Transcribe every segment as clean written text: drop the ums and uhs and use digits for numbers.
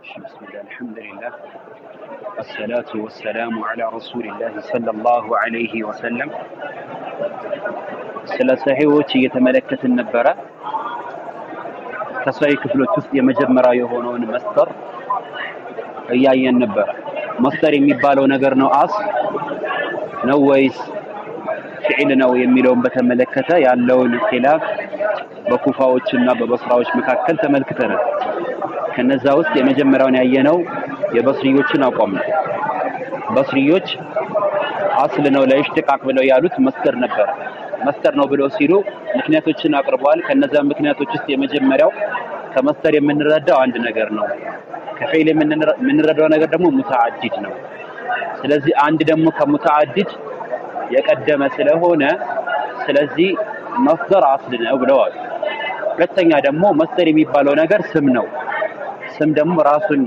بسم الله الحمد لله والصلاة والسلام على رسول الله صلى الله عليه وسلم سلاسهيوች እየተመለከትን ነበረ ከሳይ ክፍሎች ውስጥ የመጀመሪያ የሆነውን መስጠር እያየን ነበረ መስጠር የሚባለው ነገር ነው አስ ነው ወይስ ፊዕል ነው የሚለውን በተመለከተ ያለውን ኺላፍ በኩፋዎችና በበስራዎች መካከል ተመልክተናል ከነዛ ውስጥ የመጀመሪያውን ያየነው የበስሪዮችን አቋም ነው በስሪዮች አስል ነው ለኢሽቲቃቅ ብለው ያሉት መስጠር ነው ብለው ሲሉ ምክንያቶችን አቅርበዋል ከነዛ ምክንያቶች ውስጥ የመጀመሪያው ከመስጠር የምንረዳው አንድ ነገር ነው ከፊዕል የምንረዳው ነገር ደግሞ ሙተዓዲድ ነው ስለዚህ አንድ ደግሞ ከሙተዓዲድ የቀደመ ስለሆነ ስለዚህ መስጠር አስል ነው ብለዋል ሁለተኛ ደግሞ መስጠር የሚባለው ነገር ስም ነው ስም ደግሞ ራሱን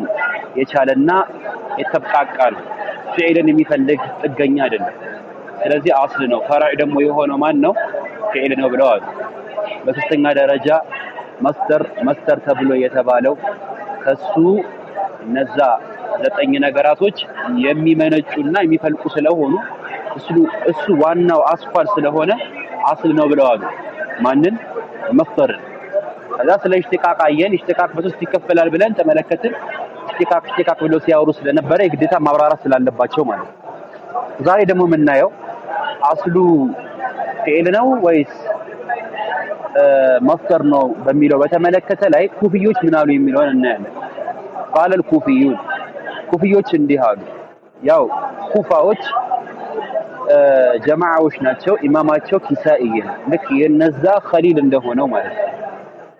የቻለና የተብቃቃል ፊዕልን የሚፈልግ ጥገኛ አይደለም ስለዚህ አስል ነው ፈራዕ ደግሞ የሆነው ማን ነው ፊዕል ነው ብለዋል በሶስተኛ ደረጃ መስጠር ተብሎ የተባለው ከሱ እነዛ ዘጠኝ ነገራቶች የሚመነጩና የሚፈልቁ ስለሆኑ እሱ ዋናው አስኳል ስለሆነ አስል ነው ብለዋል ማንን መስጠርን ከዛ ስለ ኢሽቲቃቅ አየን ኢሽቲቃቅ በሶስት ይከፈላል ብለን ተመለከትን ኢሽቲቃቅ ብሎ ሲያወሩ ስለነበረ የግዴታ ማብራራት ስላለባቸው ማለት ዛሬ ደግሞ የምናየው አስሉ ፊዕል ነው ወይስ መስጠር ነው በሚለው በተመለከተ ላይ ኩፊዮች ምን አሉ የሚለውን እናያለን قال الكوفيون ኩፊዮች እንዲህ አሉ ያው ኩፋዎች ጀማዓዎች ናቸው ኢማማቸው ኪሳኢ ልክ የነዛ ኸሊል እንደሆነው ማለት ነው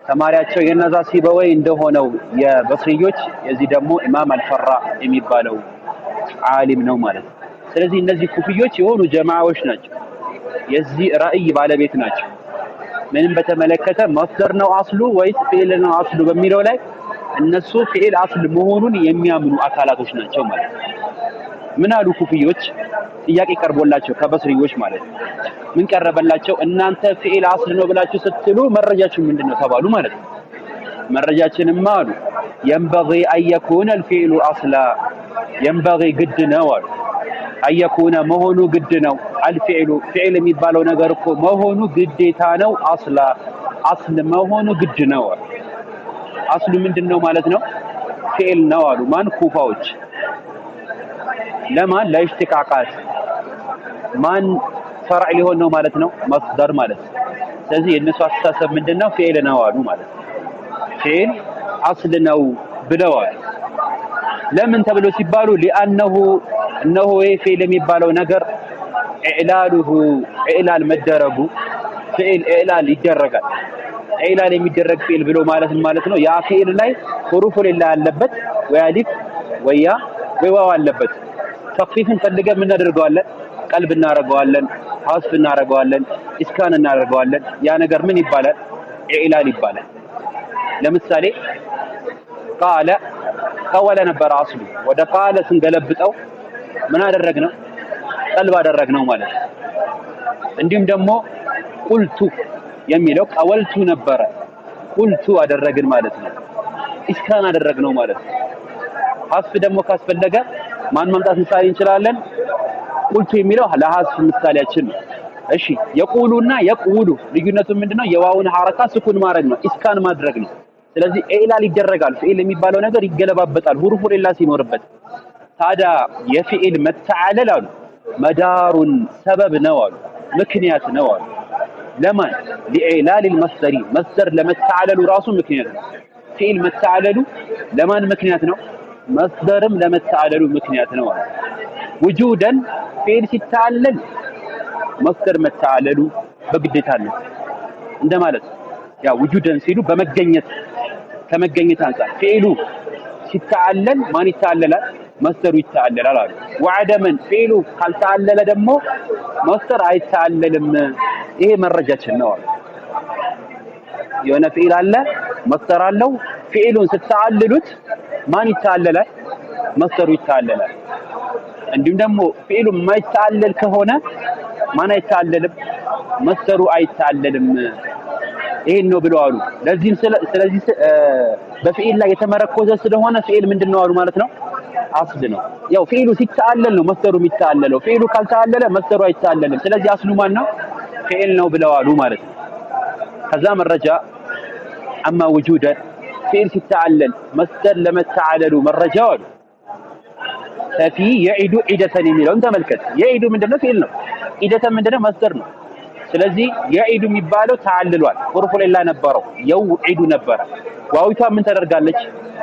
ተማሪያቸው የነዛ ሲበወይ እንደሆነው የበስሪዮች የዚህ ደግሞ ኢማም አልፈራ የሚባለው ዓሊም ነው ማለት ነው ስለዚህ እነዚህ ኩፊዮች የሆኑ ጀማዓዎች ናቸው የዚህ ራእይ ባለቤት ናቸው ምንም በተመለከተ መስደር ነው አስሉ ወይስ ፊዕል ነው አስሉ በሚለው ላይ እነሱ ፊዕል አስል መሆኑን የሚያምኑ አካላቶች ናቸው ማለት ነው ምን አሉ ኩፊዮች ጥያቄ ቀርቦላቸው ከበስሪዮች ማለት ነው ምን ቀረበላቸው እናንተ ፊዕል አስል ነው ብላችሁ ስትሉ መረጃችሁ ምንድነው ተባሉ ማለት ነው መረጃችንማ አሉ ينبغي ان يكون الفعل اصلا ينبغي ግድ ነው አሉ ان يكون መሆኑ ግድ ነው الفعل ፊዕል የሚባለው ነገር እኮ መሆኑ ግዴታ ነው አስል መሆኑ ግድ ነው አስሉ ምንድነው ማለት ነው ፊዕል ነው አሉ ማን ኩፋዎች ለማን ለኢሽቲቃቃት ማን ፈራዕ ሊሆን ነው ማለት ነው መስደር ማለት ስለዚህ የነሱ አስተሳሰብ ምንድነው ፊዕል ነው አሉ ማለት ፊዕል አስል ነው ብለዋል ለምን ተብሎ ሲባሉ لانه انه ፊዕል የሚባለው ነገር ኢዕላል መደረጉ ፊዕል ኢዕላል ይደረጋል ኢዕላል የሚደረግ ፊዕል ብሎ ማለት ነው ያ ፊዕል ላይ ሁሩፍ ሌላ ያለበት ወይ አሊፍ ወይ ያ ወይ ዋው አለበት ተክፊፍን ፈልገን ምን እናደርገዋለን ቀልብ እናደርገዋለን ሐስብ እናደርገዋለን ኢስካን እናደርገዋለን ያ ነገር ምን ይባላል ኢዕላል ይባላል ለምሳሌ قال ነበር አስሉ ወደ ቃለ ስንገለብጠው ምን አደረግነው ቀልብ አደረግነው ማለት እንዲሁም ደግሞ ቁልቱ የሚለው ቀወልቱ ነበረ ቁልቱ አደረግን ማለት ነው ኢስካን አደረግነው ማለት ሐስብ ደግሞ ካስፈለገ ማን ማምጣት ምሳሌ እንችላለን ቁልቱ የሚለው ለሐስብ ምሳሌያችን ነው እሺ የቁሉና የቁሉ ልዩነቱ ምንድነው የዋውን ሐረካ ስኩን ማድረግ ነው ኢስካን ማድረግ ነው ስለዚህ ኢዕላል ይደረጋል ፊዕል የሚባለው ነገር ይገለባበጣል ሁሩፍ ሌላ ሲኖርበት ታዲያ የፊዕል መተዓለል አሉ መዳሩን ሰበብ ነው አሉ ምክንያት ነው አሉ ለማን لإعلال المصدر مصدر ለመተዓለሉ ራሱ ምክንያት ነው ፊዕል መተዓለሉ ለማን ምክንያት ነው መስደርም ለመተዓለሉ ምክንያት ነው وجودا ፊዕል ሲተዓለል መስደር መተዓለሉ በግዴታነት እንደማለት ያ وجودا ሲሉ በመገኘት ከመገኘት አንፃር ፊዕሉ ሲተዓለል ማን ይተዓለላል መስደሩ ይተዓለላል አሉ وعدما ፊዕሉ ካልተዓለለ ደግሞ መስደር አይተዓለልም ይሄ መረጃችን ነው የሆነ ፊዕል አለ መስደር አለው ፊዕሉን ስትዓልሉት ማን ይተዓለላል መስደሩ ይተዓለላል እንዲሁም ደግሞ ፊዕሉ የማይተዓለል ከሆነ ማን አይተዓለልም መስደሩ አይተዓለልም ይሄን ነው ብለው አሉ። ለዚህም ስለዚህ በፊዕል ላይ የተመረኮዘ ስለሆነ ፊዕል ምንድነው አሉ ማለት ነው አስል ነው። ያው ፊዕሉ ሲተአለል ነው መስደሩ የሚተአለለው። ፊዕሉ ካልተአለለ መስደሩ አይተአለልም። ስለዚህ አስሉ ማን ነው ፊዕል ነው ብለው አሉ ማለት ነው። ከዛ መረጃ አማ ውጁደን ፊዕል ሲተአለል መስደር ለመተአለሉ መረጃው አሉ ፈፊ የዒዱ ዒደተን የሚለውን ተመልከት። የዒዱ ምንድነው ፊዕል ነው። ዒደተን ምንድነው መስደር ነው። ስለዚህ የዒዱ የሚባለው ተአልሏል። ሑሩፍ ዒላ ነበረው የውዒዱ ነበረ። ዋዊቷ ምን ተደርጋለች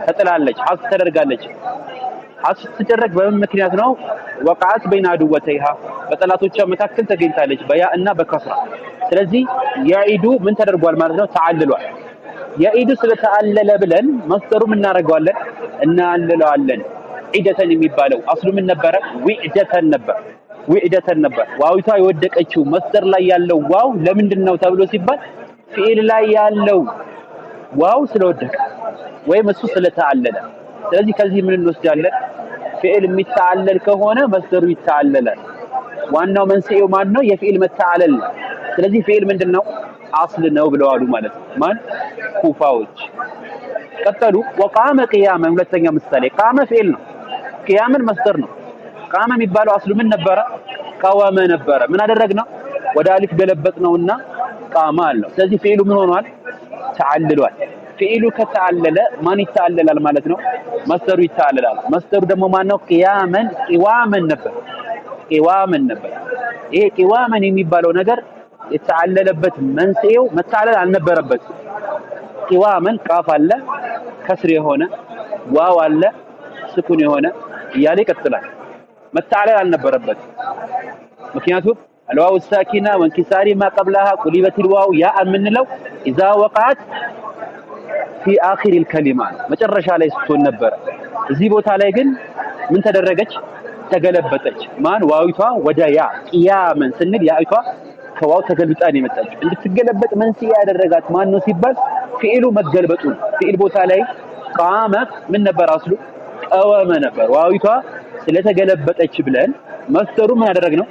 ተጥላለች ሐስ ተደርጋለች። ሐስ ስትደረግ በምን ምክንያት ነው ወቃዓት በይነ አድወተይሃ በጠላቶቿ መካከል ተገኝታለች በያ እና በከስራ። ስለዚህ የዒዱ ምን ተደርጓል ማለት ነው ተአልሏል። የዒዱ ስለተአለለ ብለን መስደሩ ምን እናደርገዋለን እናአልለዋለን። ዒደተን የሚባለው አስሉ ምን ነበረ ዊዕደተን ነበር ዊዕደተን ነበር። ዋዊቷ የወደቀችው መስደር ላይ ያለው ዋው ለምንድነው ተብሎ ሲባል ፊዕል ላይ ያለው ዋው ስለወደቀ ወይም እሱ ስለተአለለ። ስለዚህ ከዚህ ምን እንወስዳለን ፊዕል የሚተአለል ከሆነ መስደሩ ይተአለላል። ዋናው መንስኤው ማን ነው የፊዕል መተአለል። ስለዚህ ፊዕል ምንድነው አስል ነው ብለዋሉ ማለት ነው ማን ኩፋዎች። ቀጠሉ ወቃመ ቂያመን ሁለተኛ ምሳሌ ቃመ ፊዕል ነው ቂያመን መስደር ነው። ቃመ የሚባለው አስሉ ምን ነበረ ቀወመ ነበረ። ምን አደረግነው ወደ አሊፍ ገለበጥነውና ቃማ አለው። ስለዚህ ፊዕሉ ምን ሆኗል ተአልሏል። ፊዕሉ ከተአለለ ማን ይተአለላል ማለት ነው መስደሩ ይተአለላል። መስደሩ ደግሞ ማን ነው ቂያመን ቂዋመን ነበር ቂዋመን ነበር። ይሄ ቂዋመን የሚባለው ነገር የተአለለበት መንስኤው መተአለል አልነበረበት። ቂዋመን ቃፍ አለ ከስር የሆነ ዋው አለ ስኩን የሆነ እያለ ይቀጥላል። መተአለል አልነበረበት። ምክንያቱም الواو الساكنة وانكسار ما قبلها قلبت الواو ياء የምንለው إذا وقعت في آخر الكلمة መጨረሻ ላይ ስትሆን ነበር። እዚህ ቦታ ላይ ግን ምን ተደረገች ተገለበጠች። ማን ዋዊቷ ወደ ያ ቂያመን ስንል ያዊቷ ከዋው ተገልብጣ ነው የመጣችው። እንድትገለበጥ መንስኤ ያደረጋት ማን ነው ሲባል ፊዕሉ መገልበጡ። ፊዕል ቦታ ላይ ቃመ ምን ነበር አስሉ ቀወመ ነበር። ዋዊቷ ስለተገለበጠች ብለን መስደሩ ምን ያደረግነው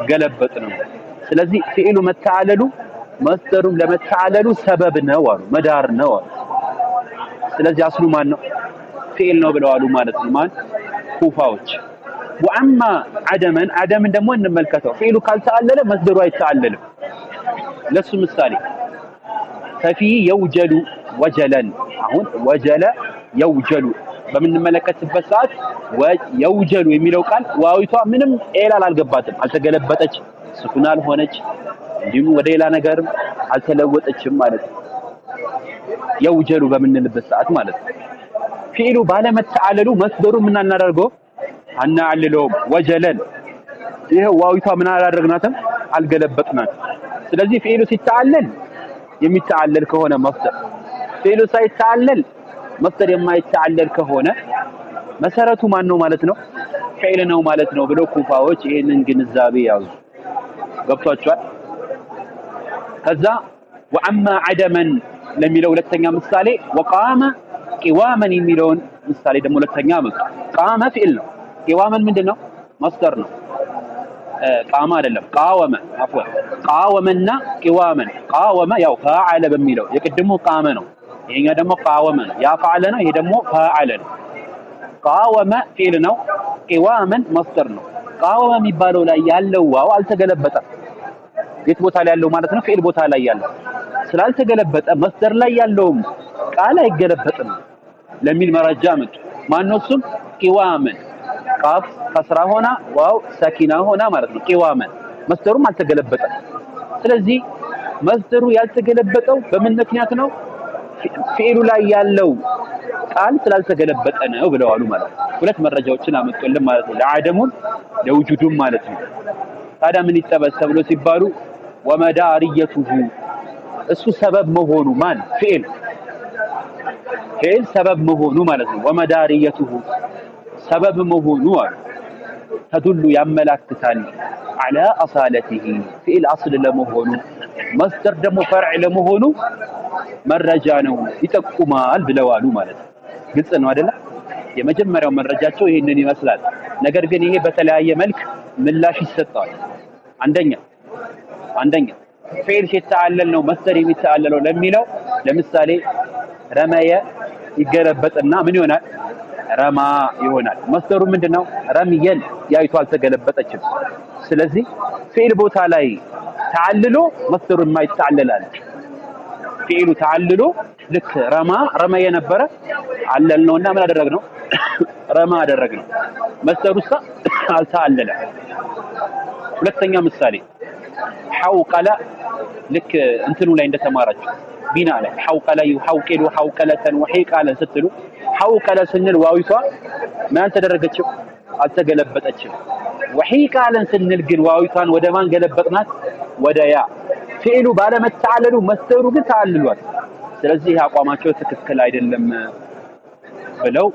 ገለበጥ ነው። ስለዚህ ፊዕሉ መተአለሉ መስደሩም ለመተአለሉ ሰበብ ነው አሉ መዳር ነው አሉ። ስለዚህ አስሉ ማን ነው ፊዕል ነው ብለዋሉ ማለት ነው ማን ኩፋዎች። ወአማ አደመን አደምን ደግሞ እንመልከተው። ፊዕሉ ካልተአለለ መስደሩ አይተአለልም። ለሱ ምሳሌ ፈፊ የውጀሉ ወጀለን አሁን ወጀለ የውጀሉ በምንመለከትበት ሰዓት የውጀሉ የሚለው ቃል ዋዊቷ ምንም ኤላል አልገባትም አልተገለበጠች ስኩን አልሆነች እንዲሁም ወደ ሌላ ነገርም አልተለወጠችም ማለት ነው። የውጀሉ በምንልበት ሰዓት ማለት ነው። ፊዕሉ ባለመተአለሉ መስደሩ ምን እናደርገው አናአልለውም ወጀለን። ይሄ ዋዊቷ ምን አላደረግናትም አልገለበጥናት። ስለዚህ ፊዕሉ ሲተአለል የሚተአለል ከሆነ መስደር ፊዕሉ ሳይተአለል መስደር የማይተአለል ከሆነ መሰረቱ ማን ነው ማለት ነው ፊዕል ነው ማለት ነው ብለው ኩፋዎች ይሄንን ግንዛቤ ያዙ። ገብቷቸዋል። ከዛ ወአማ አደመን ለሚለው ሁለተኛ ምሳሌ ወቃመ ቂዋመን የሚለውን ምሳሌ ደግሞ ሁለተኛ አመጡ። ቃመ ፊዕል ነው ቂዋመን ምንድነው መስደር ነው። ቃማ አይደለም ቃወመ አፍወን ቃወመና ቂዋመን ቃወመ ያው ፈዓለ በሚለው የቅድሙ ቃመ ነው ይሄኛ ደግሞ ቃወመ ነው። ያ ፈዓለ ነው ይሄ ደግሞ ፈዓለ ነው። ቃወመ ፊዕል ነው ቂዋመን መስደር ነው። ቃወመ የሚባለው ላይ ያለው ዋው አልተገለበጠም። የት ቦታ ላይ ያለው ማለት ነው ፊዕል ቦታ ላይ ያለው ስላልተገለበጠ መስደር ላይ ያለውም ቃል አይገለበጥም ለሚል መረጃ መጡ። ማነው እሱም ቂዋመን ቃፍ ከስራ ሆና ዋው ሰኪና ሆና ማለት ነው ቂዋመን መስደሩም አልተገለበጠም። ስለዚህ መስደሩ ያልተገለበጠው በምን ምክንያት ነው ፊዕሉ ላይ ያለው ቃል ስላልተገለበጠ ነው ብለዋሉ ማለት ነው። ሁለት መረጃዎችን አመጡልን ማለት ነው ለአደሙም ለውጁዱም ማለት ነው። ታዲያ ምን ይጠበስ ተብሎ ሲባሉ ወመዳርየቱሁ እሱ ሰበብ መሆኑ ማን ፊዕል ሰበብ መሆኑ ማለት ነው። ወመዳርየቱሁ ሰበብ መሆኑ አሉ ተዱሉ ያመላክታል አላ አሳለቲሂ ፊዕል አስል ለመሆኑ መስደር ደግሞ ፈርዕ ለመሆኑ መረጃ ነው ይጠቁማል ብለዋሉ ማለት ነው። ግልጽ ነው አይደለ? የመጀመሪያው መረጃቸው ይሄንን ይመስላል። ነገር ግን ይሄ በተለያየ መልክ ምላሽ ይሰጣል። አንደኛ ፊዕል ሲተዓለል ነው መስደር የሚተዓለለው ለሚለው ለምሳሌ ረመየ ይገለበጥና ምን ይሆናል? ረማ ይሆናል። መስደሩ ምንድነው? ረምየን ያይቱ አልተገለበጠችም። ስለዚህ ፊዕል ቦታ ላይ ተዓልሎ መስደሩ የማይተዓለላል። ፊዕሉ ተዓልሎ ልክ ረመየ ነበረ አለል ነውና ምን አደረግነው? ረማ አደረግነው። መስደሩሳ አልተዓለለም። ሁለተኛ ምሳሌ ሐውቀለ ልክ እንትኑ ላይ እንደተማራችሁ ቢና ላይ ሐውቀለ ይሐውቀሉ ሐውቀለተን ወሂቃለ ስትሉ ሐውቀለ ስንል ዋዊቷ ምን አልተደረገችም? አልተገለበጠችም። ወሂቃለን ስንል ግን ዋዊቷን ወደ ማን ገለበጥናት? ወደ ያ። ፊዕሉ ባለመተዓለሉ መስደሩ ግን ተዓልሏል። ስለዚህ አቋማቸው ትክክል አይደለም ብለው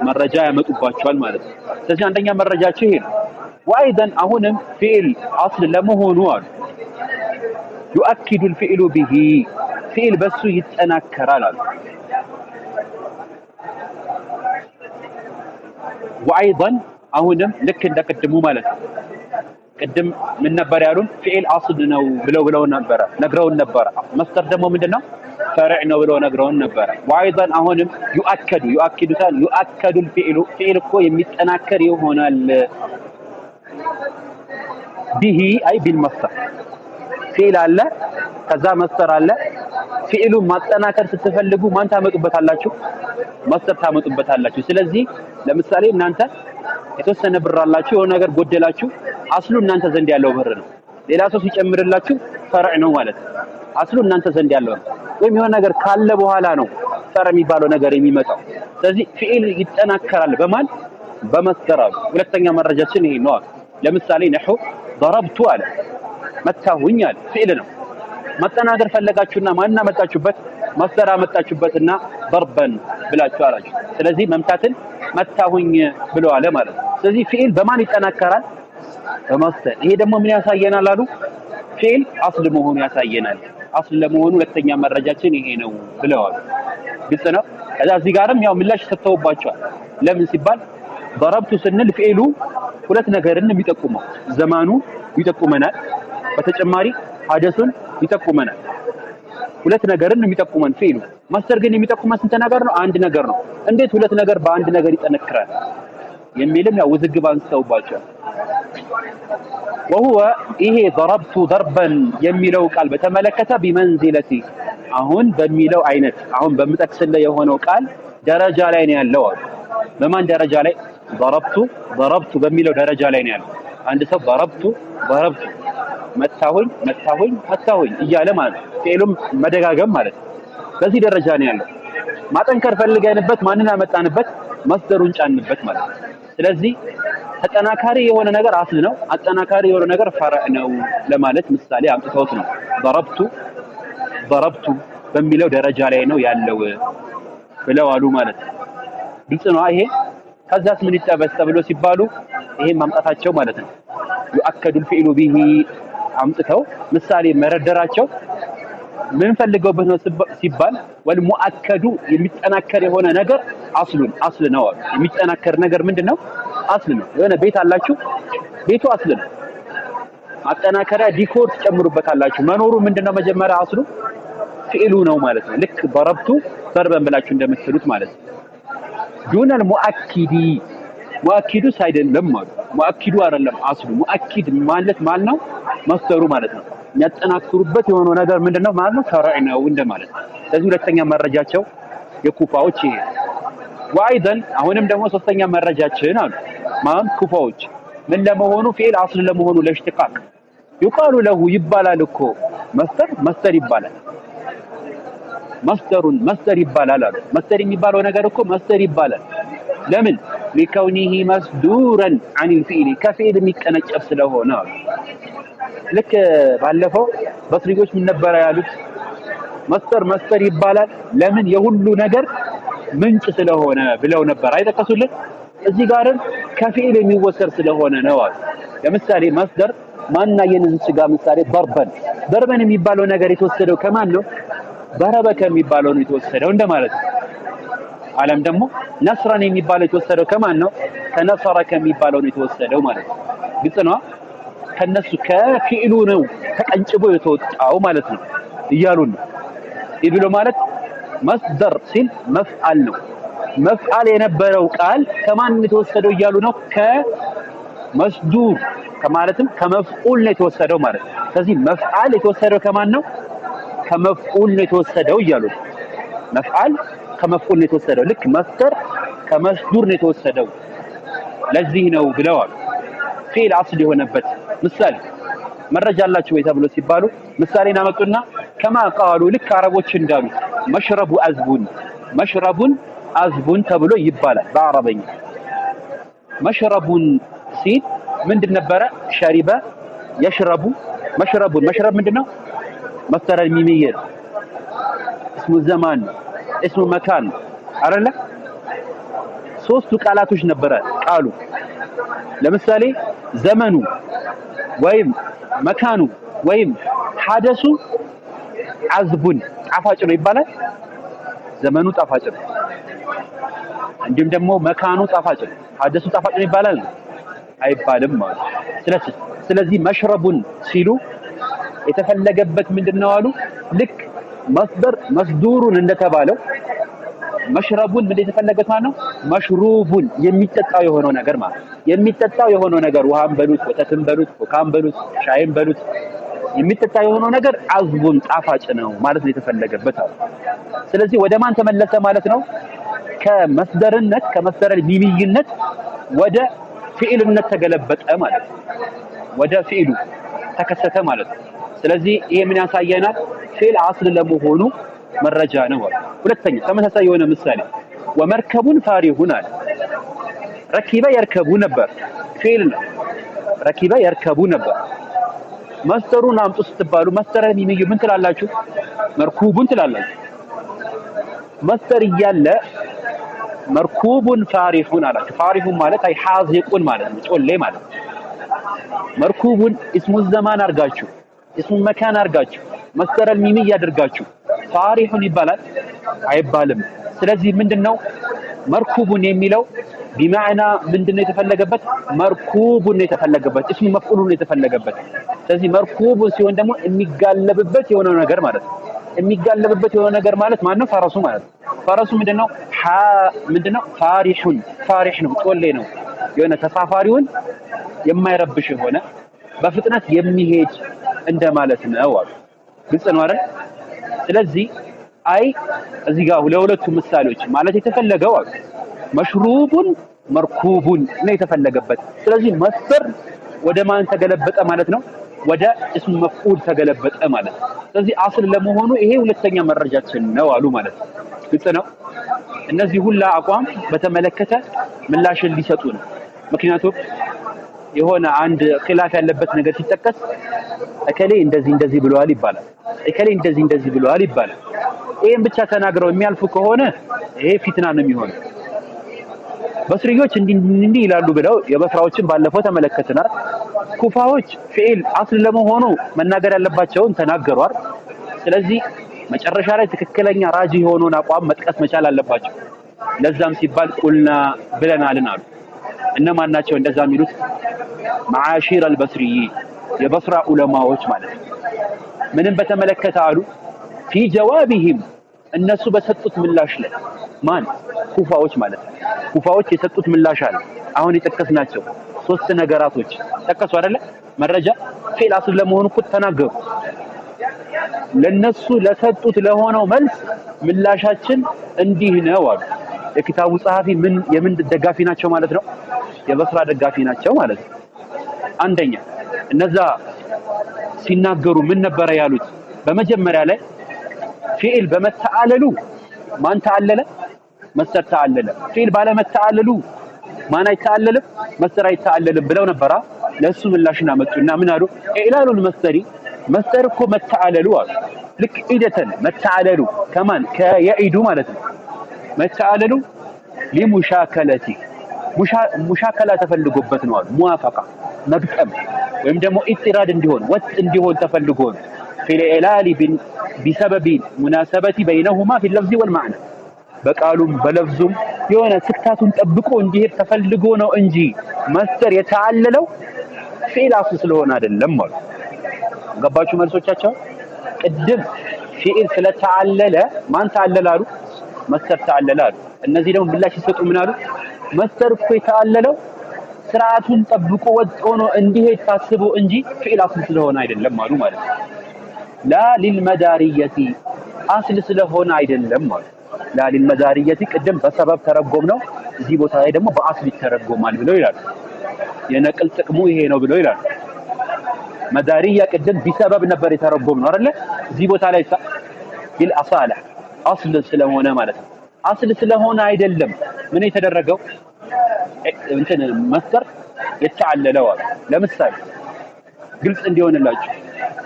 መረጃ ያመጡባቸዋል ማለት ነው። ስለዚህ አንደኛ መረጃቸው ይሄ ነው። ወአይደን አሁንም ፊዕል አስል ለመሆኑ አሉ يؤكد الفعل به فعل በሱ ይጠናከራል አሉ። وأيضا አሁንም ልክ እንደቀድሙ ማለት ነው። ቅድም ምን ነበር ያሉን? ፊዕል አስል ነው ብለው ነበር ነግረውን ነበር። መስደር ደግሞ ምንድነው? ፈርዕ ነው ብለው ነግረውን ነበር። وأيضا አሁንም يؤكد الفعل ፊዕል እኮ የሚጠናከር ይሆናል به أي بالمصدر ፊዕል አለ ከዛ መስደር አለ። ፊዕሉን ማጠናከር ስትፈልጉ ማን ታመጡበታላችሁ? መስደር ታመጡበታላችሁ። ስለዚህ ለምሳሌ እናንተ የተወሰነ ብር አላችሁ፣ የሆነ ነገር ጎደላችሁ፣ አስሉ እናንተ ዘንድ ያለው ብር ነው። ሌላ ሰው ሲጨምርላችሁ ፈርዕ ነው ማለት ነው። አስሉ እናንተ ዘንድ ያለው ነው። ወይም የሆነ ነገር ካለ በኋላ ነው ፈርዕ የሚባለው ነገር የሚመጣው። ስለዚህ ፊዕል ይጠናከራል በማን? በመስደር አሉ። ሁለተኛ መረጃችን ይሄ ነው። ለምሳሌ ነሑ ضربቱ አለ መታሁኝ አለ ፊዕል ነው። መጠናከር ፈለጋችሁና ማንና መጣችሁበት? መስደር አመጣችሁበትና ضربን ብላችሁ አላችሁ። ስለዚህ መምታትን መታሁኝ ብሎ አለ ማለት ነው። ስለዚህ ፊዕል በማን ይጠናከራል? በመስደር። ይሄ ደግሞ ምን ያሳየናል አሉ? ፊዕል አስል መሆኑ ያሳየናል። አስል ለመሆኑ ሁለተኛ መረጃችን ይሄ ነው ብለዋል። ግልጽ ነው። ከዛ እዚህ ጋርም ያው ምላሽ ሰጥተውባቸዋል። ለምን ሲባል ضربቱ ስንል ፊዕሉ ሁለት ነገርን የሚጠቁመው ዘማኑ ይጠቁመናል፣ በተጨማሪ ሐደሱን ይጠቁመናል። ሁለት ነገርን የሚጠቁመን ፊዕሉ። መስደር ግን የሚጠቁመን ስንት ነገር ነው? አንድ ነገር ነው። እንዴት ሁለት ነገር በአንድ ነገር ይጠነክራል የሚልም ያው ውዝግብ አንስተውባቸዋል። وهو ይሄ ضربቱ ضربን የሚለው ቃል በተመለከተ ቢመንዚለቲ አሁን በሚለው አይነት አሁን በምጠቅስልህ የሆነው ቃል ደረጃ ላይ ነው ያለው። በማን ደረጃ ላይ? ضربቱ በሚለው ደረጃ ላይ ነው ያለው። አንድ ሰው ضربቱ መታሁኝ እያለ ማለት ነው። ፊዕሉም መደጋገም ማለት ነው። በዚህ ደረጃ ነው ያለው። ማጠንከር ፈልገንበት ማንን አመጣንበት? መስደሩን ጫንበት ማለት ነው። ስለዚህ ተጠናካሪ የሆነ ነገር አስል ነው፣ አጠናካሪ የሆነ ነገር ፈርዕ ነው ለማለት ምሳሌ አምጥተውት ነው። ضربቱ በሚለው ደረጃ ላይ ነው ያለው ብለው አሉ ማለት ነው። ግልጽ ነው ይሄ። ከዛስ ምን ይጠበስ ተብሎ ሲባሉ ይሄን ማምጣታቸው ማለት ነው። يؤكد الفعل به አምጥተው ምሳሌ መረደራቸው ምን ፈልገውበት ነው ሲባል ወልሙአከዱ የሚጠናከር የሆነ ነገር አስል ነው። የሚጠናከር ነገር ምንድነው? አስል ነው። የሆነ ቤት አላችሁ፣ ቤቱ አስል ነው። ማጠናከሪያ ዲኮር ትጨምሩበታላችሁ። መኖሩ ምንድነው? መጀመሪያ አስሉ ፊዕሉ ነው ማለት ነው። ልክ ضربቱ ضربን ብላችሁ እንደምትሉት ማለት ነው። ዱነል ሙአኪዱ ሳይደለም ማለት ሙአኪዱ አይደለም አስሉ። ሙአኪድ ማለት ነው መስደሩ ማለት ነው። የሚያጠናክሩበት የሆነው ነገር ምንድነው ማለት ነው? ፈርዕ ነው እንደማለት ነው። ስለዚህ ሁለተኛ መረጃቸው የኩፋዎች ይሄ። ወአይደን አሁንም ደግሞ ሶስተኛ መረጃችን አሉ ማን ኩፋዎች ምን ለመሆኑ ፊዕል አስል ለመሆኑ ለሽትቃቅ ይቃሉ ለሁ ይባላል እኮ መስደር ይባላል። መስደር ይባላል አሉ። መስደር የሚባለው ነገር እኮ መስደር ይባላል። ለምን? ሊከውኒሂ መስዱረን አኒል ፊዕሊ ከፊዕል የሚቀነጨብ ስለሆነ አሉ። ልክ ባለፈው በስሪዎች ምን ነበር ያሉት? መስደር ይባላል ለምን? የሁሉ ነገር ምንጭ ስለሆነ ብለው ነበር አይጠቀሱልን? እዚህ ጋርም ከፊዕል የሚወሰድ ስለሆነ ነው አሉ። ለምሳሌ መስደር ማናየን እዚህ ጋር ምሳሌ ضربን የሚባለው ነገር የተወሰደው ከማን ነው? ضرب ከሚባለው ነው የተወሰደው እንደማለት ነው። አለም ደግሞ ነስረን የሚባለው የተወሰደው ከማን ነው? ከነሰረ ከሚባለው ነው የተወሰደው ማለት ነው። ግልጽ ነው። ከነሱ ከፊዕሉ ነው ተቀንጭቦ የተወጣው ማለት ነው እያሉን ነው። ይህ ብሎ ማለት መስደር ሲል መፍዓል ነው። መፍዓል የነበረው ቃል ከማን የተወሰደው እያሉ ነው? ከመስዱር ከማለትም ከመፍዑል ነው የተወሰደው ማለት ነው። ስለዚህ መፍዓል የተወሰደው ከማን ነው? ከመፍዑል ነው የተወሰደው እያሉ ነው። መፍዓል ከመፍዑል ነው የተወሰደው፣ ልክ መስደር ከመስዱር ነው የተወሰደው። ለዚህ ነው ብለዋል። ፊዕል አስል የሆነበት ምሳሌ መረጃ አላችሁ ወይ ተብሎ ሲባሉ ምሳሌን አመጡና ከማ ቃሉ ልክ አረቦች እንዳሉት መሽረቡ አዝቡን፣ መሽረቡን አዝቡን ተብሎ ይባላል በአረበኛ። መሽረቡን ሲል ምንድን ነበረ? ሸሪበ የሽረቡ መሽረቡን። መሽረብ ምንድነው? መፍተረ ሚሚየ እስሙ ዘማን እስሙ መካን አይደለ? ሶስቱ ቃላቶች ነበረ ቃሉ። ለምሳሌ ዘመኑ ወይም መካኑ ወይም ሐደሱ አዝቡን ጣፋጭ ነው ይባላል። ዘመኑ ጣፋጭ ነው፣ እንዲሁም ደግሞ መካኑ ጣፋጭ ነው፣ ሐደሱ ጣፋጭ ነው ይባላል አይባልም ማለት። ስለዚህ መሽረቡን ሲሉ የተፈለገበት ምንድነው አሉ? ልክ መስደር መስዱሩን እንደተባለው መሽረቡን ምን የተፈለገበት ማለት ነው? መሽሩቡን የሚጠጣው የሆነው ነገር ማለት የሚጠጣው የሆነው ነገር ውሃን በሉት ወተትን በሉት ኮካን በሉት ሻይን በሉት የሚጠጣ የሆነው ነገር አዝቡን ጣፋጭ ነው ማለት ነው የተፈለገበት አሉ። ስለዚህ ወደ ማን ተመለሰ ማለት ነው? ከመስደርነት ከመስደረል ሚሚይነት ወደ ፊዕልነት ተገለበጠ ማለት ነው። ወደ ፊዕሉ ተከሰተ ማለት ነው። ስለዚህ ይሄ ምን ያሳየናል? ፊዕል አስል ለመሆኑ መረጃ ነው። ሁለተኛ ተመሳሳይ የሆነ ምሳሌ ወመርከቡን ፋሪሁን አለ። ረኪበ የርከቡ ነበር ፊዕል ነው። ረኪበ የርከቡ ነበር። መስደሩን አምጡ ስትባሉ መስደረ ሚሚዩ ምን ትላላችሁ? መርኩቡን ትላላችሁ። መስደር እያለ መርኩቡን ፋሪሁን አላችሁ። ፋሪሁን ማለት አይ ሐዚቁን ማለት ነው፣ ጮሌ ማለት ነው። መርኩቡን እስሙ ዘማን አርጋችሁ እስሙ መካን አርጋችሁ መስደረ ሚሚይ አድርጋችሁ ፋሪሁን ይባላል አይባልም። ስለዚህ ምንድነው መርኩቡን የሚለው ቢማዕና ምንድነው የተፈለገበት? መርኩቡን የተፈለገበት እስሙ መፍዑሉን የተፈለገበት። ስለዚህ መርኩቡን ሲሆን ደግሞ የሚጋለብበት የሆነው ነገር ማለት ነው። የሚጋለብበት የሆነው ነገር ማለት ማን ነው? ፈረሱ ማለት ነው። ፈረሱ ምንድነው? ምንድነው? ፋሪሁን ፋሪህ ነው፣ ጮሌ ነው። የሆነ ተሳፋሪውን የማይረብሽ የሆነ በፍጥነት የሚሄድ እንደማለት ነው አሉ። ግልጽ ነው አይደል? ስለዚህ አይ እዚህ ጋር ለሁለቱ ምሳሌዎች ማለት የተፈለገው አሉ መሽሩቡን መርኩቡን ነው የተፈለገበት። ስለዚህ መስደር ወደ ማን ተገለበጠ ማለት ነው? ወደ እስሙ መፍዑል ተገለበጠ ማለት ነው። ስለዚህ አስል ለመሆኑ ይሄ ሁለተኛ መረጃችን ነው አሉ ማለት ነው። ግልጽ ነው። እነዚህ ሁላ አቋም በተመለከተ ምላሽን ሊሰጡ ነው። ምክንያቱም የሆነ አንድ ኺላፍ ያለበት ነገር ሲጠቀስ እከሌ እንደዚህ እንደዚህ ብለዋል ይባላል፣ እከሌ እንደዚህ እንደዚህ ብለዋል ይባላል። ይሄን ብቻ ተናግረው የሚያልፉ ከሆነ ይሄ ፊትና ነው የሚሆነው። በስሪዮች እንዲህ ይላሉ ብለው የበስራዎችን ባለፈው ተመለከተናል። ኩፋዎች ፊዕል አስል ለመሆኑ መናገር ያለባቸውን ተናገሯል። ስለዚህ መጨረሻ ላይ ትክክለኛ ራጂ የሆነውን አቋም መጥቀስ መቻል አለባቸው። ለዛም ሲባል ቁልና ብለናልን አሉ። እነማን ናቸው እንደዛ የሚሉት? መዓሺር አልበስሪይ የበስራ ዑለማዎች ማለት ነው። ምንም በተመለከተ አሉ ፊ ጀዋቢሂም እነሱ በሰጡት ምላሽ ላይ ማን? ኩፋዎች ማለት ነው። ኩፋዎች የሰጡት ምላሽ አለ። አሁን የጠቀስናቸው ሶስት ነገራቶች ጠቀሱ አይደለ? መረጃ ፊዕል አስል ለመሆኑ እኮ ተናገሩ። ለነሱ ለሰጡት ለሆነው መልስ ምላሻችን እንዲህ ነው አሉ። የኪታቡ ጸሐፊ የምን ደጋፊ ናቸው ማለት ነው? የበስራ ደጋፊ ናቸው ማለት ነው። አንደኛ እነዛ ሲናገሩ ምን ነበረ ያሉት? በመጀመሪያ ላይ ፊዕል በመተዓለሉ ማን ተዓለለ? መስደር ተዓለለ። ፊዕል ባለመተዓለሉ ማን አይተዓለልም? መስደር አይተዓለልም ብለው ነበራ። ለሱ ምላሽና መጡና ምን አሉ? ኢዕላሉል መስደሪ መስደር እኮ መተዓለሉ አሉ። ልክ ዒደተን መተዓለሉ ከማን? ከየዒዱ ማለት ነው። መተዓለሉ ሊሙሻከለቲ ሙሻከላ ተፈልጎበት ነው አሉ። ሙዋፈቃ መግጠም ወይም ደግሞ ኢጥራድ እንዲሆን ወጥ እንዲሆን ተፈልጎ ነው። ፊል ኢዕላሊ ቢሰበቢ ሙናሰበቲ በይነሁማ ፊል ለፍዚ ወልማዕና በቃሉም በለፍዙም የሆነ ስክታቱን ጠብቆ እንዲሄድ ተፈልጎ ነው እንጂ መስደር የተዓለለው ፊዕል አስል ስለሆነ አይደለም ማለት ገባችሁ መልሶቻቸው ቅድም ፊዕል ስለተዓለለ ማን ተዓለላሉ መስተር ተዓለላሉ እነዚህ ደግሞ ምላሽ ሲሰጡ ምን አሉ መስተር እኮ የተዓለለው ስርዓቱን ጠብቆ ወጥ ሆኖ እንዲሄድ ታስቦ እንጂ ፊዕል አስል ስለሆነ አይደለም አሉ ማለት ነው ላ ሊልመዳሪየቲ አስል ስለሆነ አይደለም ማለት ላ ሊልመዳሪየቲ ቅድም በሰበብ ተረጎም ነው እዚህ ቦታ ላይ ደግሞ በአስል ይተረጎማል ብለው ይላሉ የነቅል ጥቅሙ ይሄ ነው ብለው ይላሉ መዳሪያ ቅድም ቢሰበብ ነበር የተረጎም ነው አይደል እዚህ ቦታ ላይ ቢልአሳላ አስል ስለሆነ ማለት ነው አስል ስለሆነ አይደለም ምን የተደረገው እንትን መስተር የተዓለለው ለምሳሌ ግልጽ እንዲሆንላችሁ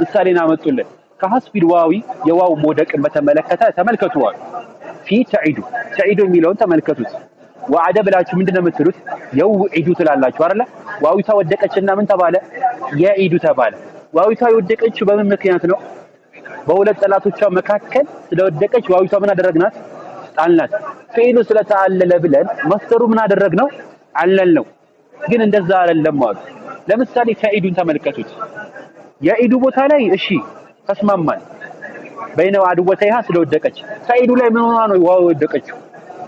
ምሳሌና አመጡልን ከሐስቢል ዋዊ የዋው ሞደቅን በተመለከተ ተመልከቱዋል ፊ ተዒዱ የሚለውን ተመልከቱት ወዓደ ብላችሁ ምንድነው የምትሉት የውዒዱ ትላላችሁ አይደል ዋዊቷ ወደቀችና ምን ተባለ የዒዱ ተባለ ዋዊቷ የወደቀችው በምን ምክንያት ነው በሁለት ጠላቶቿ መካከል ስለወደቀች ዋዊቷ ምን አደረግናት ጣልናት ፊዕሉ ስለተዓለለ ብለን መስተሩ ምን አደረግነው አለልነው ግን እንደዛ አይደለም ማለት ለምሳሌ ተዒዱን ተመልከቱት የዒዱ ቦታ ላይ እሺ ተስማማን በይነው አድወተይሃ ስለወደቀች ተዒዱ ላይ ምን ሆና ነው ዋው ወደቀችው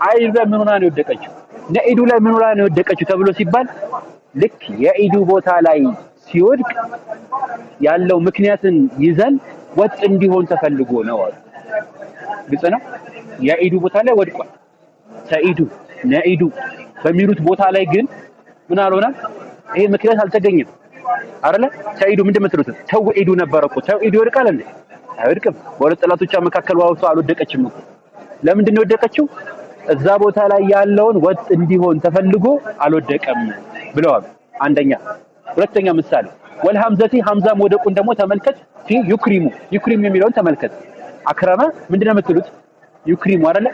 አይዱ ላይ ምን ሆና ነው ወደቀችው ነዒዱ ላይ ምን ሆና ነው ወደቀችው ተብሎ ሲባል ልክ የዒዱ ቦታ ላይ ሲወድቅ ያለው ምክንያትን ይዘን ወጥ እንዲሆን ተፈልጎ ነው አሉ ግልጽ ነው የዒዱ ቦታ ላይ ወድቋል ተዒዱ ነዒዱ በሚሉት ቦታ ላይ ግን ምን አልሆነ ይሄ ምክንያት አልተገኘም አይደለ ተዒዱ ምንድነው የምትሉት ተውዒዱ ነበር እኮ ተውዒዱ ይወድቃል እንዴ አይወድቅም በሁለት ጠላቶቿ መካከል ዋውቷ አልወደቀችም እኮ ለምንድን ነው የወደቀችው እዛ ቦታ ላይ ያለውን ወጥ እንዲሆን ተፈልጎ አልወደቀም ብለዋል አንደኛ ሁለተኛ ምሳሌ ወልሐምዘቲ ሐምዛ ወደቁን ደግሞ ተመልከት ፊ ዩክሪሙ የሚለውን ተመልከት አክረመ ምንድነው የምትሉት ዩክሪሙ አይደለ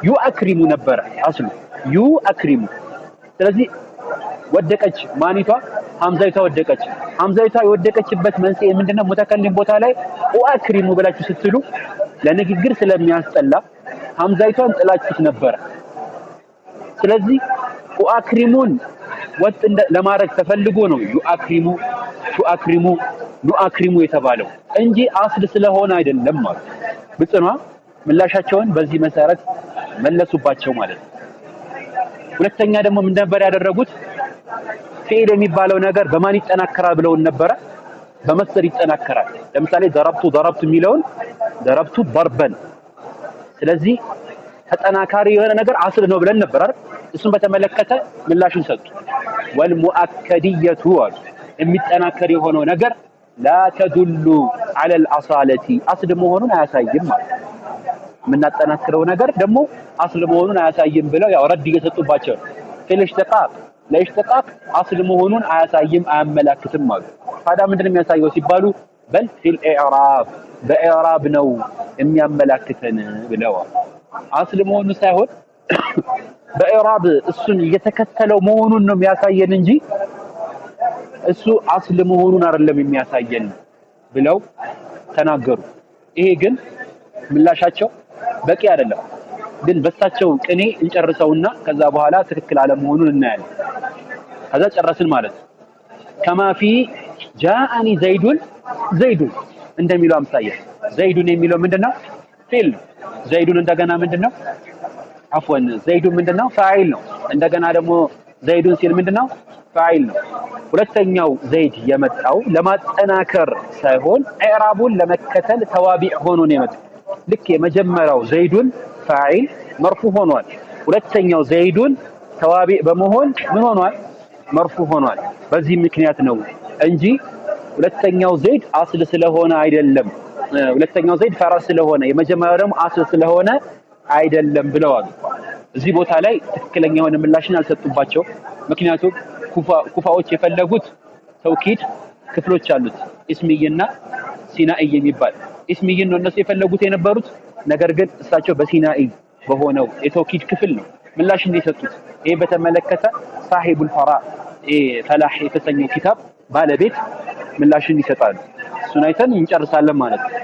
ዩአክሪሙ ነበር አስሉ ዩአክሪሙ ስለዚህ ወደቀች ማኒቷ ሐምዛይቷ ወደቀች ሐምዛይቷ የወደቀችበት መንስኤ ምንድነው ሙተከለም ቦታ ላይ ኡአክሪሙ ብላችሁ ስትሉ ለንግግር ስለሚያስጠላ ሐምዛይቷን ጥላችሁት ነበር ስለዚህ ኡአክሪሙን ወጥ ለማድረግ ተፈልጎ ነው ዩአክሪሙ የተባለው እንጂ አስል ስለሆነ አይደለም ማለት ብጽኗ ምላሻቸውን በዚህ መሰረት መለሱባቸው ማለት ነው ሁለተኛ ደግሞ ምን ነበር ያደረጉት ፊዕል የሚባለው ነገር በማን ይጠናከራል ብለው ነበር በመስተር ይጠናከራል ለምሳሌ ضربت የሚለውን ضربت ضربا ስለዚህ ተጠናካሪ የሆነ ነገር አስል ነው ብለን ነበር አይደል እሱን በተመለከተ ምላሹን ሰጡ والمؤكديه የሚጠናከር የሆነው ነገር لا تدل على الاصاله አስል መሆኑን አያሳይም ማለት የምናጠናክረው ነገር ደግሞ አስል መሆኑን አያሳይም ብለው ያው ረድ እየሰጡባቸው ለኢሽቲቃቅ አስል መሆኑን አያሳይም አያመላክትም ማለት ታዲያ ምንድነው የሚያሳየው ሲባሉ በል ፊል ኢዕራብ በኢዕራብ ነው የሚያመላክተን ብለው አስል መሆኑን ሳይሆን በኢዕራብ እሱን እየተከተለው መሆኑን ነው የሚያሳየን እንጂ እሱ አስል መሆኑን አይደለም የሚያሳየን ብለው ተናገሩ ይሄ ግን ምላሻቸው በቂ አይደለም ግን በሳቸው ቅኔ እንጨርሰውና ከዛ በኋላ ትክክል አለ መሆኑን እናያለን ከዛ ጨረስን ማለት ከማፊ ጃአኒ ዘይዱን እንደሚለው አምሳየ ዘይዱን የሚለው ምንድነው ፊል ዘይዱን እንደገና ምንድነው አፍወን ዘይዱን ምንድነው ፋኢል ነው እንደገና ደግሞ ዘይዱን ሲል ምንድነው ፋኢል ነው ሁለተኛው ዘይድ የመጣው ለማጠናከር ሳይሆን ኢዕራቡን ለመከተል ተዋቢዕ ሆኖ ነው የመጣው ልክ የመጀመሪያው ዘይዱን ፋኢል መርፉ ሆኗል ሁለተኛው ዘይዱን ተዋቢዕ በመሆን ምን ሆኗል መርፉ ሆኗል በዚህ ምክንያት ነው እንጂ ሁለተኛው ዘይድ አስል ስለሆነ አይደለም ሁለተኛው ዘይድ ፈራስ ስለሆነ የመጀመሪያው ደግሞ አስል ስለሆነ አይደለም ብለዋል እዚህ ቦታ ላይ ትክክለኛውን ምላሽን አልሰጡባቸው ምክንያቱም ኩፋዎች የፈለጉት ተውኪድ ክፍሎች አሉት ኢስሚይና ሲናኢ የሚባል ኢስሚይን ነው እነሱ የፈለጉት የነበሩት ነገር ግን እሳቸው በሲናኢ በሆነው የተውኪድ ክፍል ነው ምላሽ እንደሰጡት ይሄ በተመለከተ ሳሂቡል ፈራ ፈላህ የተሰኘው ኪታብ ባለቤት ምላሽን ይሰጣሉ እሱን አይተን እንጨርሳለን ማለት ነው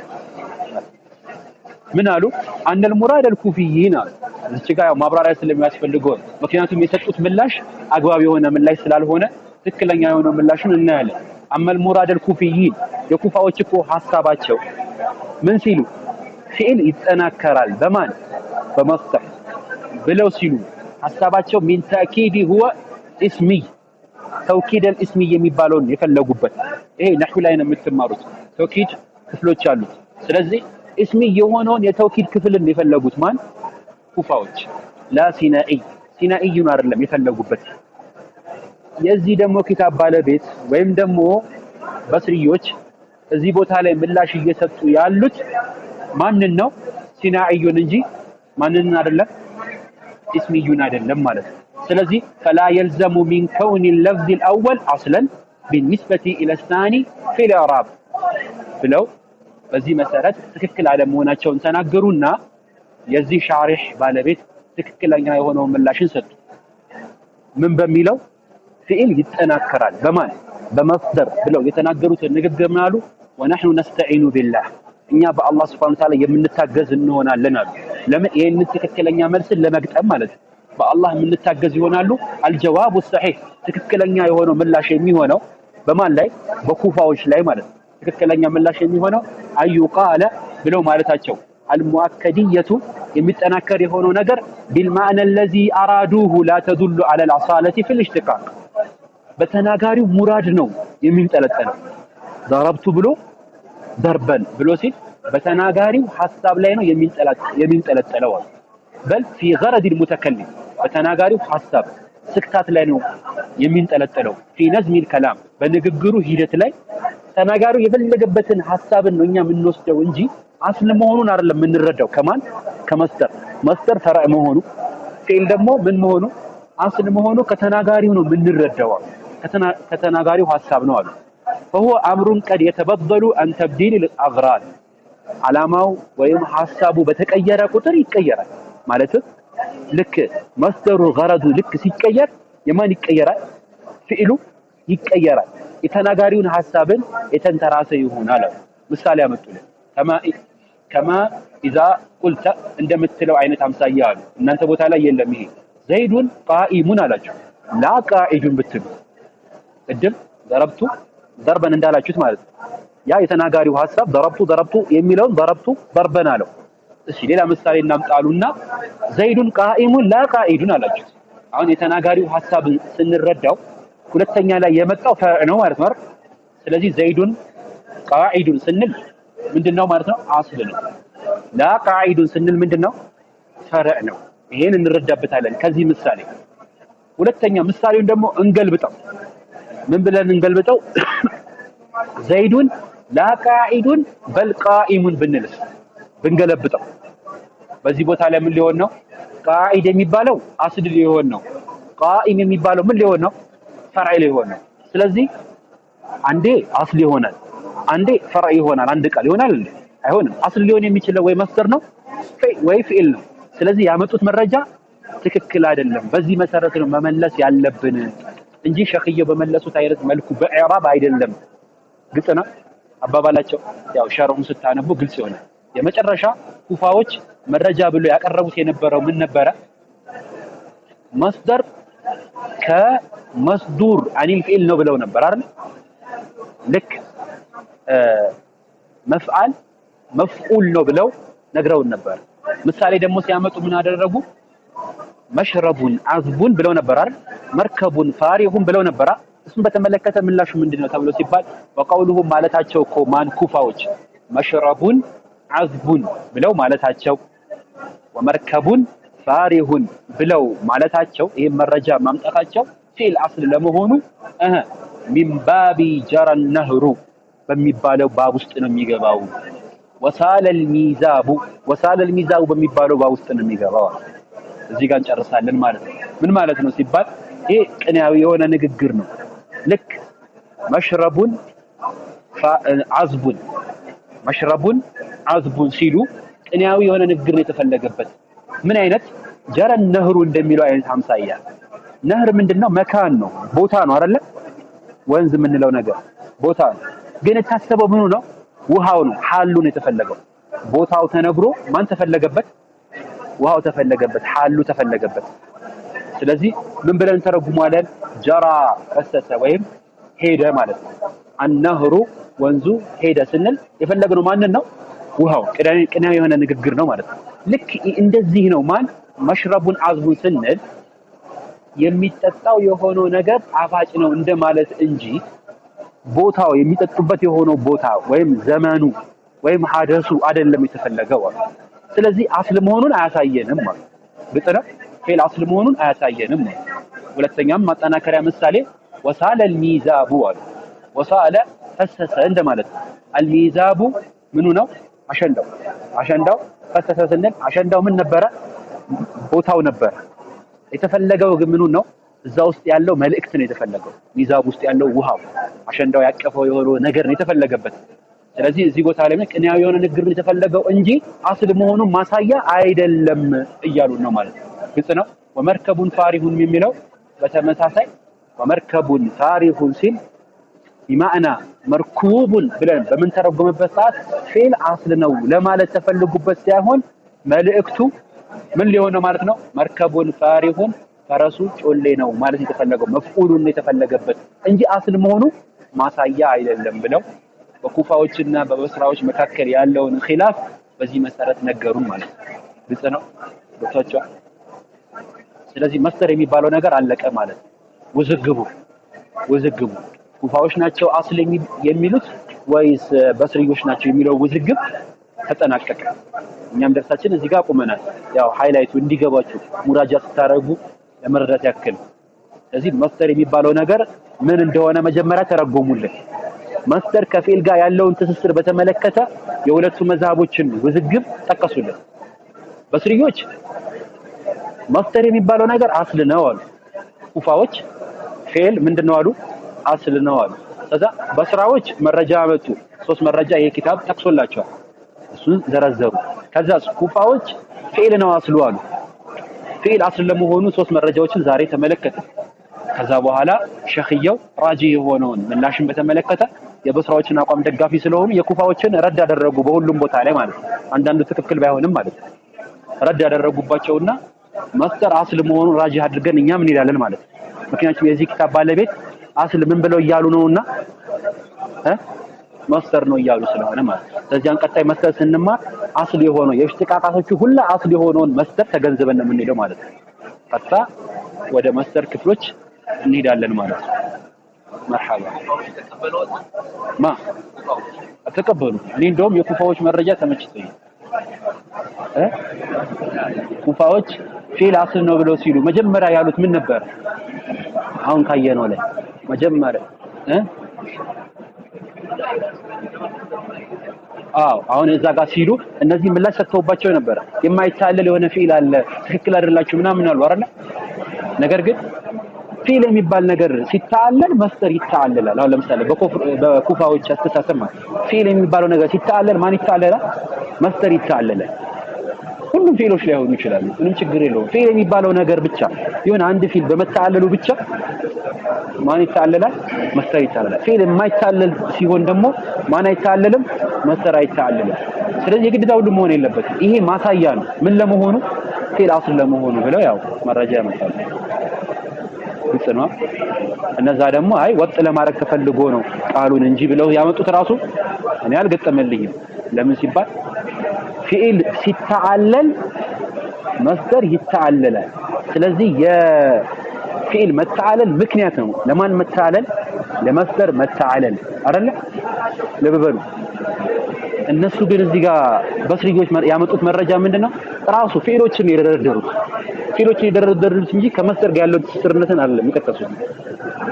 ምን አሉ አንደል ሙራድ አልኩፊይን እዚህ ጋር ማብራሪያ ስለሚያስፈልገው ምክንያቱም የሰጡት ምላሽ አግባብ የሆነ ምላሽ ስላልሆነ ትክክለኛ የሆነው ምላሹን እናያለን። አመል ሙራድ አልኩፊይን የኩፋዎች እኮ ሐሳባቸው ምን ሲሉ ፊዕል ይጠናከራል በማን በመፍተህ ብለው ሲሉ ሐሳባቸው ሚን ተእኪድ ሁወ እስሚ ተውኪድ አልእስሚ የሚባለውን የፈለጉበት ይሄ ነህው ላይ ነው የምትማሩት ተውኪድ ክፍሎች አሉት። ስለዚህ እስሚ የሆነውን የተውኪድ ክፍልን የፈለጉት ማን ኩፋዎች ላ ሲናኢዩን አይደለም የፈለጉበት። የዚህ ደግሞ ኪታብ ባለቤት ወይም ደግሞ በስሪዮች እዚህ ቦታ ላይ ምላሽ እየሰጡ ያሉት ማንን ነው? ሲናኢዩን እንጂ ማንን አይደለም፣ እስሚዩን አይደለም ማለት ነው። ስለዚህ فلا يلزم من كون اللفظ الأول أصلا بالنسبة إلى الثاني في الإعراب ብለው በዚህ መሰረት ትክክል አለመሆናቸውን ተናገሩና የዚህ ሻሪህ ባለቤት ትክክለኛ የሆነውን ምላሽን ሰጡ። ምን በሚለው ፊዕል ይጠናከራል በማን በመፍደር ብለው የተናገሩትን ንግግር ምን አሉ? ወነህኑ ነስተዒኑ ቢላህ እኛ በአላህ ሱብሓነሁ ወተዓላ የምንታገዝ እንሆናለን አሉ። ለምን? ይሄን ትክክለኛ መልስን ለመግጠም ማለት ነው። በአላህ የምንታገዝ ይሆናሉ። አልጀዋቡ ሰሒህ ትክክለኛ የሆነው ምላሽ የሚሆነው በማን ላይ? በኩፋዎች ላይ ማለት ነው። ትክክለኛ ምላሽ የሚሆነው አዩቃለ ብለው ማለታቸው አልሙአከዲየቱ የሚጠናከር የሆነው ነገር ቢልማዕነ አለዚ አራዱሁ ላ ተዱሉ ዐለ አልአሳለቲ ፊል ኢሽቲቃቅ በተናጋሪው ሙራድ ነው የሚንጠለጠለው። ضربቱ ብሎ ደርበን ብሎ ሲል በተናጋሪው ሐሳብ ላይ ነው የሚንጠለጠለው። በል ፊ ገረድ المتكلم በተናጋሪው ሐሳብ ስክታት ላይ ነው የሚንጠለጠለው። ፊ ነዝሚ الكلام በንግግሩ ሂደት ላይ ተናጋሪው የፈለገበትን ሐሳብን ነው እኛ የምንወስደው እንጂ አስል መሆኑን አይደለም የምንረዳው። ከማን ከመስደር መስደር ፈራዕ መሆኑ ፊዕል ደግሞ ምን መሆኑ አስል መሆኑ ከተናጋሪው ነው የምንረዳው። ከተናጋሪው ሐሳብ ነው አሉ። فهو امر قد يتبدل عن تبديل الاغراض ዓላማው ወይም ሐሳቡ በተቀየረ ቁጥር ይቀየራል ማለት ልክ መስደሩ ገረዱ ልክ ሲቀየር የማን ይቀየራል? ፊዕሉ ይቀየራል። የተናጋሪውን ሐሳብን የተንተራሰ ይሆናል። ምሳሌ አመጡልን። ከማ ኢዛ ቁልተ እንደምትለው አይነት አምሳያ አሉ። እናንተ ቦታ ላይ የለም ይሄ ዘይዱን ቃኢሙን አላችሁ። ላ ቃኢዱን ብትሉ እድም ضربቱ ضربን እንዳላችሁት ማለት ነው። ያ የተናጋሪው ሐሳብ ضربቱ የሚለውን ضربቱ ضربን አለው። እሺ ሌላ ምሳሌ እናምጣሉና ዘይዱን ቃኢሙን ላ ቃኢዱን አላችሁት። አሁን የተናጋሪው ሐሳብን ስንረዳው ሁለተኛ ላይ የመጣው ፈርዕ ነው ማለት ነው። ስለዚህ ዘይዱን ቃኢዱን ስንል ምንድነው ማለት ነው? አስል ነው። ላ ቃኢዱን ስንል ምንድነው? ፈርዕ ነው። ይሄን እንረዳበታለን ከዚህ ምሳሌ። ሁለተኛ ምሳሌውን ደግሞ እንገልብጠው። ምን ብለን እንገልብጠው? ዘይዱን ላ ቃኢዱን በል ቃኢሙን ብንልስ ብንገለብጠው በዚህ ቦታ ላይ ምን ሊሆን ነው? ቃኢድ የሚባለው አስል ሊሆን ነው። ቃኢም የሚባለው ምን ሊሆን ነው? ፈርዕ ሊሆን ነው። ስለዚህ አንዴ አስል ይሆናል፣ አንዴ ፈርዕ ይሆናል። አንድ ቃል ይሆናል እንዴ? አይሆንም። አስል ሊሆን የሚችለው ወይ መስደር ነው ወይ ፊዕል ነው። ስለዚህ ያመጡት መረጃ ትክክል አይደለም። በዚህ መሰረት ነው መመለስ ያለብን እንጂ ሸኽየው በመለሱት አይነት መልኩ በኢዕራብ አይደለም። ግልጽ ነው አባባላቸው። ያው ሸርዑን ስታነቡ ግልጽ ይሆናል። የመጨረሻ ኩፋዎች መረጃ ብሎ ያቀረቡት የነበረው ምን ነበረ? መስደር ከመስዱር አኒል ፊዕል ነው ብለው ነበር አይደል? ልክ መፍዓል መፍዑል ነው ብለው ነግረውን ነበር። ምሳሌ ደግሞ ሲያመጡ ምን አደረጉ? መሽረቡን አዝቡን ብለው ነበር አይደል? መርከቡን ፋሪሁን ብለው ነበር። እሱን በተመለከተ ምላሹ ምንድነው ተብሎ ሲባል ወቀውሉሁም ማለታቸው እኮ ማን ኩፋዎች መሽረቡን አዝቡን ብለው ማለታቸው ወመርከቡን ፋሪሁን ብለው ማለታቸው ይሄን መረጃ ማምጣታቸው ፊል አስል ለመሆኑ ሚን ባቢ ጀራ ነህሩ በሚባለው ባብ ውስጥ ነው የሚገባው። ወሳለል ሚዛቡ በሚባለው ባብ ውስጥ ነው የሚገባው። እዚህ ጋር እንጨርሳለን ማለት ነው። ምን ማለት ነው ሲባል ይሄ ቅኔያዊ የሆነ ንግግር ነው። ልክ መሽረቡን አዝቡን ሲሉ ቅኔያዊ የሆነ ንግግር ነው የተፈለገበት። ምን አይነት ጀረ ነህሩ እንደሚለው አይነት አምሳያ። ነህር ምንድነው? መካን ነው፣ ቦታ ነው አይደለ? ወንዝ የምንለው ነገር ቦታ ነው። ግን የታሰበው ምኑ ነው? ውሃው ነው። ሐሉ ነው የተፈለገው። ቦታው ተነግሮ ማን ተፈለገበት? ውሃው ተፈለገበት፣ ሐሉ ተፈለገበት። ስለዚህ ምን ብለን ተረጉሟለን? ጀራ ፈሰሰ ወይም ሄደ ማለት ነው። አነህሩ ወንዙ ሄደ ስንል የፈለግነው ማንን ነው? ውሃው። ቅዳሜ የሆነ ንግግር ነው ማለት ነው። ልክ እንደዚህ ነው መሽረቡን አዝቡን ስንል የሚጠጣው የሆነው ነገር ጣፋጭ ነው እንደማለት እንጂ ቦታው የሚጠጡበት የሆነው ቦታ ወይም ዘመኑ ወይም ሐደሱ አይደለም የተፈለገው። ስለዚህ አስል መሆኑን አያሳየንም ማለት ብጥረ ፌል አስል መሆኑን አያሳየንም። ሁለተኛም ማጠናከሪያ ምሳሌ ወሳለ አልሚዛቡ አለ። ወሳለ ፈሰሰ እንደማለት ነው። አልሚዛቡ ምኑ ነው? አሸንዳው ፈሰሰ ስንል አሸንዳው ምን ነበረ? ቦታው ነበረ። የተፈለገው ግን ምኑ ነው? እዛ ውስጥ ያለው መልእክት ነው የተፈለገው። ሚዛብ ውስጥ ያለው ውሃው አሸንዳው ያቀፈው የሆነው ነገር ነው የተፈለገበት። ስለዚህ እዚህ ቦታ ላይ ቅንያዊ የሆነ ንግግር ነው የተፈለገው እንጂ አስል መሆኑን ማሳያ አይደለም እያሉ ነው ማለት ነው። ግልጽ ነው። ወመርከቡን ፋሪሁን የሚለው በተመሳሳይ ወመርከቡን ፋሪሁን ሲል ቢማዕና መርኩቡን ብለን በምንተረጎምበት ሰዓት ፌል አስል ነው ለማለት ተፈልጉበት ሳይሆን መልእክቱ ምን ሊሆን ነው ማለት ነው? መርከቡን ፋሪሁን ፈረሱ ጮሌ ነው ማለት የተፈለገው መፍዑሉን ነው የተፈለገበት እንጂ አስል መሆኑ ማሳያ አይደለም ብለው በኩፋዎችና በበስራዎች መካከል ያለውን ኺላፍ በዚህ መሰረት ነገሩን ማለት ነው። ግልጽ ነው ዶክተር። ስለዚህ መስደር የሚባለው ነገር አለቀ ማለት ነው። ውዝግቡ ኩፋዎች ናቸው አስል የሚሉት ወይስ በስሪዮች ናቸው የሚለው ውዝግብ ተጠናቀቀ። እኛም ደርሳችን እዚህ ጋር ቆመናል። ያው ሃይላይቱ እንዲገባችሁ ሙራጃ ስታረጉ ለመረዳት ያክል። ስለዚህ መስደር የሚባለው ነገር ምን እንደሆነ መጀመሪያ ተረጎሙልን። መስደር ከፊል ጋር ያለውን ትስስር በተመለከተ የሁለቱ መዛቦችን ውዝግብ ጠቀሱልን። በስሪዮች መስደር የሚባለው ነገር አስል ነው አሉ። ኩፋዎች ፊል ምንድነው አሉ? አስል ነው አሉ። ከዛ በስራዎች መረጃ አመጡ። 3 መረጃ ይሄ ኪታብ ጠቅሶላቸዋል። እሱን ዘረዘሩ። ከዛ ኩፋዎች ፊል ነው አስሉ አሉ። ፊል አስል ለመሆኑ 3 መረጃዎችን ዛሬ ተመለከተ። ከዛ በኋላ ሸኽየው ራጂ የሆነውን ምላሽን በተመለከተ የበስራዎችን አቋም ደጋፊ ስለሆኑ የኩፋዎችን ረድ ያደረጉ በሁሉም ቦታ ላይ ማለት ነው። አንዳንዱ ትክክል ባይሆንም ማለት ነው። ረድ ያደረጉባቸውና መስደር አስል መሆኑን ራጂ አድርገን እኛ ምን ይላለን ማለት ነው። ምክንያቱም የዚህ ኪታብ ባለቤት አስል ምን ብለው እያሉ ነውና መስደር ነው እያሉ ስለሆነ ማለት ነው። ስለዚህ አንቀጣይ መስደር ስንማር አስል የሆነው የእሽትቃቃቶቹ ሁላ አስል የሆነውን መስደር ተገንዝበን ነው የምንሄደው ማለት ነው። ቀጥታ ወደ መስደር ክፍሎች እንሄዳለን ማለት ነው። መርሐባ ተቀበሉ። እኔ እንደውም የኩፋዎች መረጃ ተመችቶኝ ኩፋዎች ፊል አስል ነው ብለው ሲሉ መጀመሪያ ያሉት ምን ነበር? አሁን ካየነው ላይ መጀመሪያ አሁን እዛ ጋር ሲሉ እነዚህ ምላሽ ሰጥተውባቸው ነበር። የማይታለል የሆነ ፊል አለ ትክክል አይደላችሁ ምናምን አሉ አይደል? ነገር ግን ፊል የሚባል ነገር ሲታለል መስደር ይታለላል። አሁን ለምሳሌ በኩፋዎች አስተሳሰብ ፊል የሚባለው ነገር ሲታለል ማን ይታለላል? መስደር ይታለላል። ሁሉም ፊሎች ላይ ሆኑ ይችላሉ። ምንም ችግር የለውም። ፊል የሚባለው ነገር ብቻ ይሁን አንድ ፊል በመታለሉ ብቻ ማን ይታለላል? መስደር ይታለላል። ፊል የማይታለል ሲሆን ደግሞ ማን አይታለልም? መስደር አይታለልም። ስለዚህ የግዴታ ሁሉ መሆን የለበትም። ይሄ ማሳያ ነው ምን ለመሆኑ ፊል አስል ለመሆኑ ብለው ያው መረጃ ያመጣሉ። ግልጽ ነው። እነዛ ደግሞ አይ ወጥ ለማድረግ ተፈልጎ ነው ቃሉን እንጂ ብለው ያመጡት ራሱ እኔ አልገጠመልኝም። ለምን ሲባል ፊል ሲታለል መስደር ይታለላል። ስለዚህ የፊል መታለል ምክንያት ነው። ለማን መታለል? ለመስደር መታለል አይደለ? ለበበሉ እነሱ ግን እዚህ ጋር በስሪዮች ያመጡት መረጃ ምንድነው? ራሱ ፊሎችን የደረደሩት እንጂ ከመስደር ጋር ያለው ትስስርነትን አይደለም የሚጠቀሱት።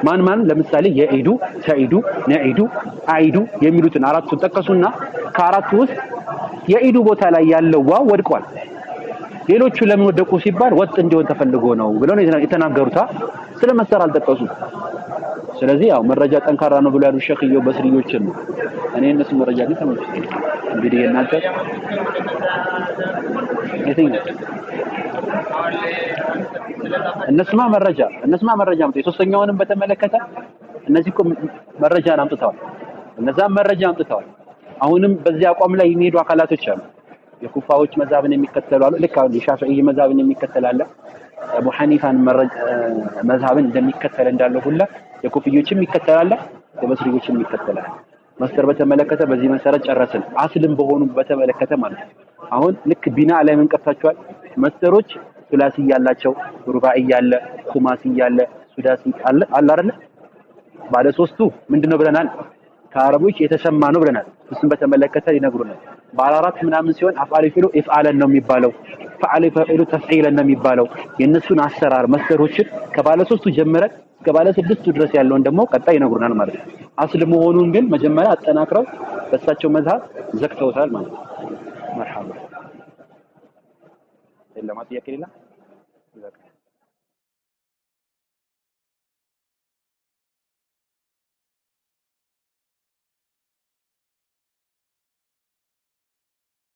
ማን ለምሳሌ የኢዱ፣ ሰኢዱ፣ ነኢዱ፣ አይዱ የሚሉትን አራቱን ጠቀሱና ከአራቱ ውስጥ የኢዱ ቦታ ላይ ያለው ዋው ወድቋል። ሌሎቹ ለምን ወደቁ ሲባል ወጥ እንዲሆን ተፈልጎ ነው ብለው የተናገሩት። ስለ መስደር አልጠቀሱም። ስለዚህ ያው መረጃ ጠንካራ ነው ብለው ያሉ ሸኽየው በስሪዮችን ነው። እኔ እነሱ መረጃ ግን ተመልክተኝ እንግዲህ የናንተ የትኛው እነሱማ መረጃ አምጡ። የሶስተኛውንም በተመለከተ እነዚህ እኮ መረጃን አምጥተዋል። እነዛም መረጃ አምጥተዋል። አሁንም በዚህ አቋም ላይ የሚሄዱ አካላቶች አሉ። የኩፋዎች መዛብን የሚከተሉ አሉ። ልክ አሁን የሻፊዒ መዛብን የሚከተል አለ። አቡ ሐኒፋን መዝሐብን እንደሚከተል እንዳለው ሁላ የኩፍዮችም ይከተላል የበስሪዎችም ይከተላል መስደር በተመለከተ በዚህ መሰረት ጨረስን አስልም በሆኑ በተመለከተ ማለት ነው አሁን ልክ ቢና ላይ ምን ቀርታችኋል መስደሮች ሱላሲ ያላቸው ሩባኢ ያለ ኹማሲ ያለ ሱዳሲ አለ አይደል ባለ ሶስቱ ምንድነው ብለናል ከአረቦች የተሰማ ነው ብለናል እሱን በተመለከተ ይነግሩናል ባለ አራት ምናምን ሲሆን አፍዓል ይፈሉ ኢፍዓለን ነው የሚባለው ፈዓል ይፈሉ ተፍዒለን ነው የሚባለው የነሱን አሰራር መስደሮችን ከባለ ሶስቱ ጀምረን ከባለ ስድስቱ ድረስ ያለውን ደግሞ ቀጣይ ይነግሩናል ማለት ነው አስል መሆኑን ግን መጀመሪያ አጠናክረው በእሳቸው መዝሐብ ዘክተውታል ማለት ነው መርሐባ ለማ ጥያቄ ሌላ